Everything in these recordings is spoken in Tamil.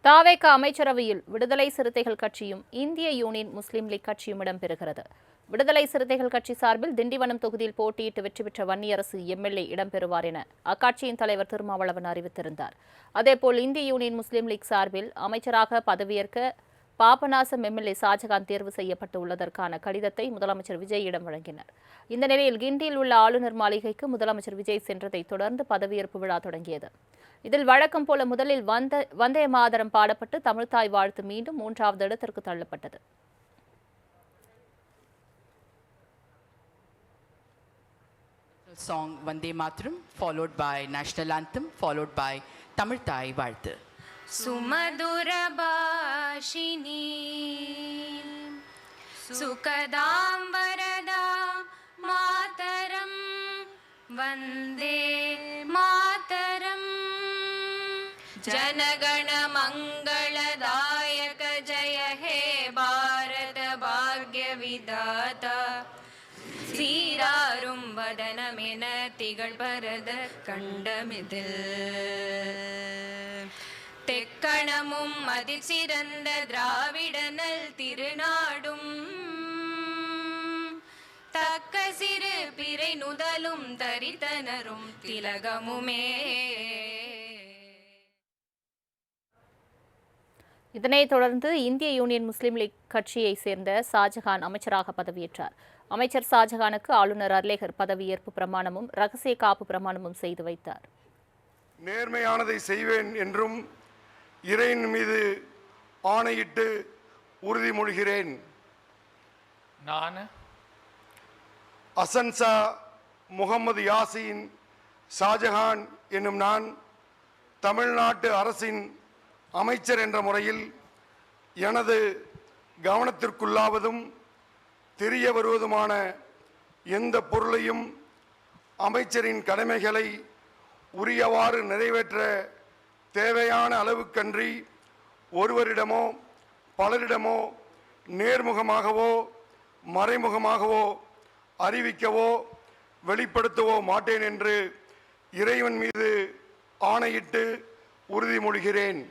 தாவேக அமைச்சரவையில் விடுதலை சிறுத்தைகள் கட்சியும் இந்திய யூனியன் முஸ்லீம் லீக் கட்சியும் இடம்பெறுகிறது. விடுதலை சிறுத்தைகள் கட்சி சார்பில் திண்டிவனம் தொகுதியில் போட்டியிட்டு வெற்றி பெற்ற வன்னியரசு எம்எல்ஏ இடம்பெறுவார் என அக்கட்சியின் தலைவர் திருமாவளவன் அறிவித்திருந்தார். அதேபோல் இந்திய யூனியன் முஸ்லீம் லீக் சார்பில் அமைச்சராக பதவியேற்க பாபநாசம் எம்எல்ஏ ஷாஜகான் தேர்வு செய்யப்பட்டு உள்ளதற்கான கடிதத்தை முதலமைச்சர் விஜயிடம் வழங்கினர். இந்த நிலையில் கிண்டியில் உள்ள ஆளுநர் மாளிகைக்கு முதலமைச்சர் விஜய் சென்றதை தொடர்ந்து பதவியேற்பு விழா தொடங்கியது. இதில் வழக்கம் போல முதலில் வந்தே மாதரம் பாடப்பட்டு தமிழ்தாய் வாழ்த்து மீண்டும் 3வது இடத்திற்கு தள்ளப்பட்டது. Song Vande Mataram, followed by National Anthem, followed by Tamil Thai Valthu. Sumadura Bashini Sukadam Varadam Mataram Vande Mataram Janagana Mangala Dayaka Jaya He Bharata Bhagya Vidata சீராரும் வதனமென திகழ் பரத கண்டமிதில் தெக்கணமும் அதிசிறந்த திராவிடனல் திருநாடும் தக்க சிறு பிறை நுதலும் தரித்தனரும் திலகமுமே. இதனைத் தொடர்ந்து இந்திய யூனியன் முஸ்லீம் லீக் கட்சியை சேர்ந்த ஷாஜகான் அமைச்சராக பதவியேற்றார். அமைச்சர் ஷாஜகானுக்கு ஆளுநர் அர்லேகர் பதவியேற்பு பிரமாணமும் ரகசிய காப்பு பிரமாணமும் செய்து வைத்தார். நேர்மையானதை செய்வேன் என்றும் இறைவன் மீது ஆணையிட்டு உறுதிமொழிகிறேன். நான் அசன்சா முகமது யாசின் ஷாஜகான் என்னும் நான் தமிழ்நாட்டு அரசின் அமைச்சர் என்ற முறையில் எனது கவனத்திற்குள்ளாவதும் தெரிய வருவதுமான எந்த பொருளையும் அமைச்சரின் கடமைகளை உரியவாறு நிறைவேற்ற தேவையான அளவுக்கன்றி ஒருவரிடமோ பலரிடமோ நேர்முகமாகவோ மறைமுகமாகவோ அறிவிக்கவோ வெளிப்படுத்தவோ மாட்டேன் என்று இறைவன் மீது ஆணையிட்டு உறுதிமொழிகிறேன்.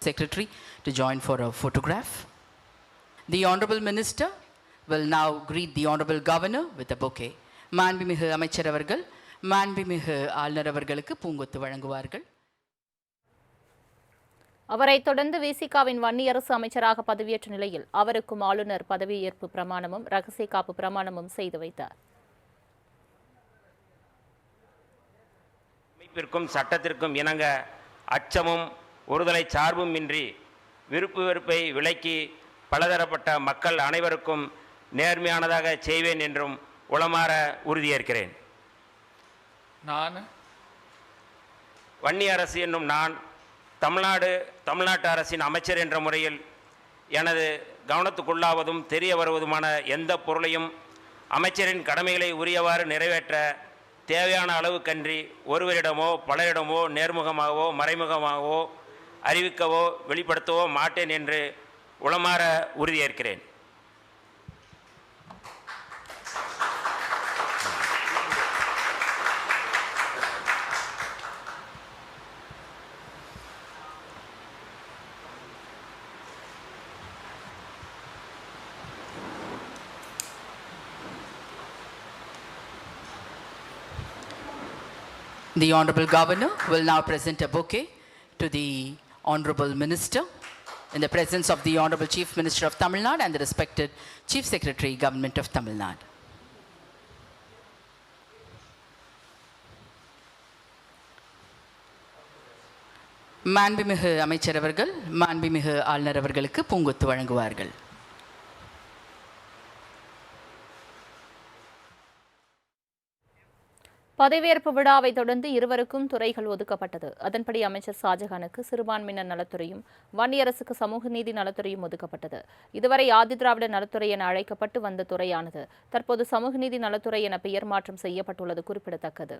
Secretary to join for a photograph. The Honorable Minister will now greet the Honorable Governor with a bouquet. மாண்புமிகு அமைச்சர் அவர்கள் மாண்புமிகு ஆளுநர் அவர்களுக்கு பூங்கொத்து வழங்குவார்கள். அவரைத் தொடர்ந்து விசிகாவின் வன்னியரசு அமைச்சராக பதவியேற்ற நிலையில் அவருக்கும் ஆளுநர் பதவியேற்பு பிரமாணமும் ரகசிய காப்பு பிரமாணமும் செய்து வைத்தார். அமைப்பிற்கும் சட்டத்திற்கும் இணங்க அச்சமும் ஒருதலை சார்பும் இன்றி விருப்பு வெறுப்பை விலக்கி பலதரப்பட்ட மக்கள் அனைவருக்கும் நேர்மையானதாக செய்வேன் என்றும் உளமாற உறுதியேற்கிறேன். நான் வன்னி அரசு என்னும் நான் தமிழ்நாட்டு அரசின் அமைச்சர் என்ற முறையில் எனது கவனத்துக்குள்ளாவதும் தெரிய வருவதுமான எந்த பொருளையும் அமைச்சரின் கடமைகளை உரியவாறு நிறைவேற்ற தேவையான அளவுக்கன்றி ஒருவரிடமோ பலரிடமோ நேர்முகமாகவோ மறைமுகமாகவோ அறிவிக்கவோ வெளிப்படுத்தவோ மாட்டேன் என்று உளமாற உறுதியேற்கிறேன். The Honorable Governor will now present a bouquet to the Honorable Minister in the presence of the Honorable Chief Minister of Tamil Nadu and the respected Chief Secretary, Government of Tamil Nadu. மாண்புமிகு அமைச்சர் அவர்கள் மாண்புமிகு ஆளுநர் அவர்களுக்கு பூங்கொத்து வழங்குவார்கள். பதவியேற்பு விழாவை தொடர்ந்து இருவருக்கும் துறைகள் ஒதுக்கப்பட்டது. அதன்படி அமைச்சர் ஷாஜகானுக்கு சிறுபான்மையினர் நலத்துறையும் வன்னியரசுக்கு சமூக நீதி நலத்துறையும் ஒதுக்கப்பட்டது. இதுவரை ஆதிதிராவிட நலத்துறை என அழைக்கப்பட்டு வந்த துறையானது தற்போது சமூக நீதி நலத்துறை என பெயர் மாற்றம் செய்யப்பட்டுள்ளது குறிப்பிடத்தக்கது.